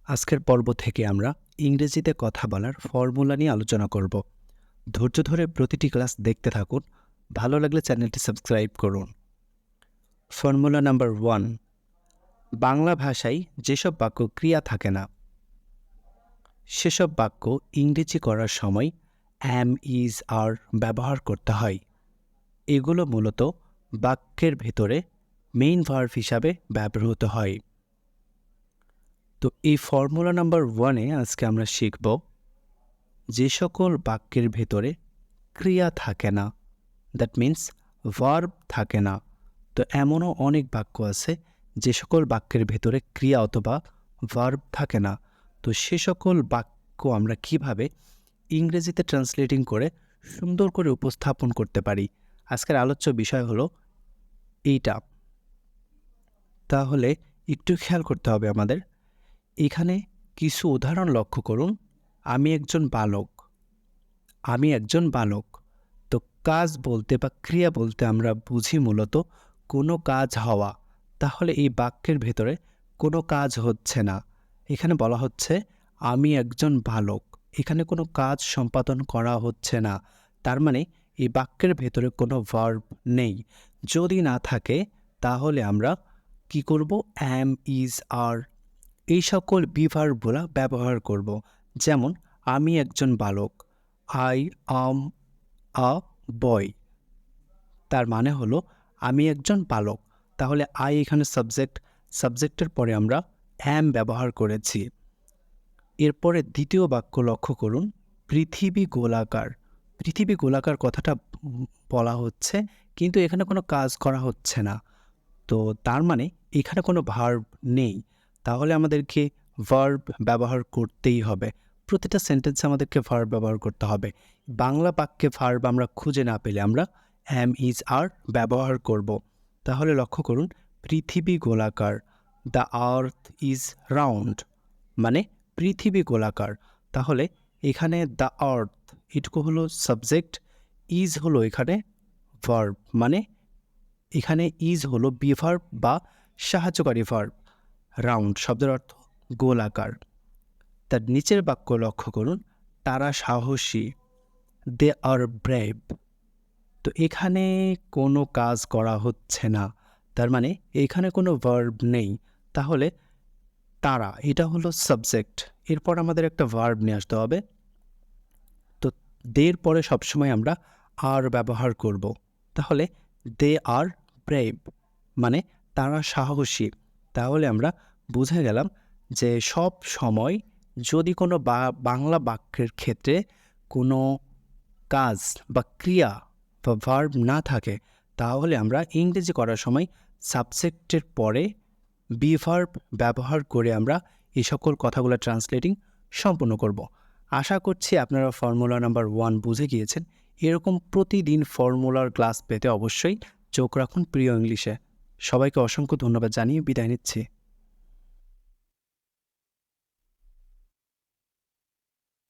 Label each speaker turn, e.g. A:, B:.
A: আজকের পর্ব থেকে আমরা ইংরেজিতে কথা বলার ফর্মুলা নিয়ে আলোচনা করব। ধৈর্য ধরে প্রতিটি ক্লাস দেখতে থাকুন। ভালো লাগলে চ্যানেলটি সাবস্ক্রাইব করুন। ফর্মুলা নাম্বার 1, বাংলা ভাষায় যেসব বাক্য ক্রিয়া থাকে না সেসব বাক্য ইংরেজি করার সময় অ্যাম, ইজ, আর ব্যবহার করতে হয়। এগুলো মূলত বাক্যের ভেতরে মেইন ভার্ব হিসাবে ব্যবহৃত হয়। তো এই ফর্মুলা নাম্বার 1-এ আজকে আমরা শিখব যে সকল বাক্যের ভেতরে ক্রিয়া থাকে না, দ্যাট মিন্স ভার্ব থাকে না। তো এমনও অনেক বাক্য আছে যে সকল বাক্যের ভেতরে ক্রিয়া অথবা ভার্ব থাকে না। তো সে সকল বাক্য আমরা কিভাবে ইংরেজিতে ট্রান্সলেটিং করে সুন্দর করে উপস্থাপন করতে পারি, আজকের আলোচ্য বিষয় হলো এইটা। তাহলে একটু খেয়াল করতে হবে আমাদের। এখানে কিছু উদাহরণ লক্ষ্য করুন। আমি একজন বালক। আমি একজন বালক। তো কাজ বলতে বা ক্রিয়া বলতে আমরা বুঝি মূলত কোনো কাজ হওয়া। তাহলে এই বাক্যের ভেতরে কোনো কাজ হচ্ছে না। এখানে বলা হচ্ছে আমি একজন বালক। এখানে কোনো কাজ সম্পাদন করা হচ্ছে না। তার মানে এই বাক্যের ভেতরে কোনো ভার্ব নেই। যদি না থাকে তাহলে আমরা কি করব? অ্যাম, ইজ, আর এই সকল বিভার্বগুলো ব্যবহার করব। যেমন আমি একজন বালক, আই আম আ বয়। তার মানে হলো আমি একজন বালক। তাহলে আই এখানে সাবজেক্ট, সাবজেক্টের পরে আমরা অ্যাম ব্যবহার করেছি। এরপরে দ্বিতীয় বাক্য লক্ষ্য করুন, পৃথিবী গোলাকার। পৃথিবী গোলাকার কথাটা বলা হচ্ছে, কিন্তু এখানে কোনো কাজ করা হচ্ছে না। তো তার মানে এখানে কোনো ভার্ব নেই। তাহলে আমাদেরকে ভার্ব ব্যবহার করতেই হবে। প্রতিটা সেন্টেন্সে আমাদেরকে ভার্ব ব্যবহার করতে হবে। বাংলা বাক্যে ভার্ব আমরা খুঁজে না পেলে আমরা অ্যাম, ইজ, আর ব্যবহার করব। তাহলে লক্ষ্য করুন, পৃথিবী গোলাকার, দ্য আর্থ ইজ রাউন্ড, মানে পৃথিবী গোলাকার। তাহলে এখানে দ্য আর্থ এটুকু হলো সাবজেক্ট, ইজ হলো এখানে ভার্ব, মানে এখানে ইজ হলো বিভার্ব বা সাহায্যকারী ভার্ব। রাউন্ড শব্দের অর্থ গোলাকার। তার নিচের বাক্য লক্ষ্য করুন, তারা সাহসী, দে আর ব্রেভ। তো এখানে কোনো কাজ করা হচ্ছে না, তার মানে এখানে কোনো ভার্ব নেই। তাহলে তারা এটা হলো সাবজেক্ট, এরপর আমাদের একটা ভার্ব নিয়ে আসতে হবে। তো দের পরে সবসময় আমরা আর ব্যবহার করব। তাহলে দে আর ব্রেভ, মানে তারা সাহসী। তাহলে আমরা বুঝে গেলাম যে সব সময় যদি কোনো বাংলা বাক্যের ক্ষেত্রে কোনো কাজ বা ক্রিয়া বা ভার্ব না থাকে, তাহলে আমরা ইংরেজি করার সময় সাবজেক্টের পরে বি ভার্ব ব্যবহার করে আমরা এই সকল কথাগুলো ট্রান্সলেটিং সম্পূর্ণ করব। আশা করছি আপনারা ফর্মুলা নাম্বার 1 বুঝে গিয়েছেন। এরকম প্রতিদিন ফর্মুলার ক্লাস পেতে অবশ্যই চোখ রাখুন প্রিয় ইংলিশে। সবাইকে অসংখ্য ধন্যবাদ জানিয়ে বিদায় নিচ্ছি।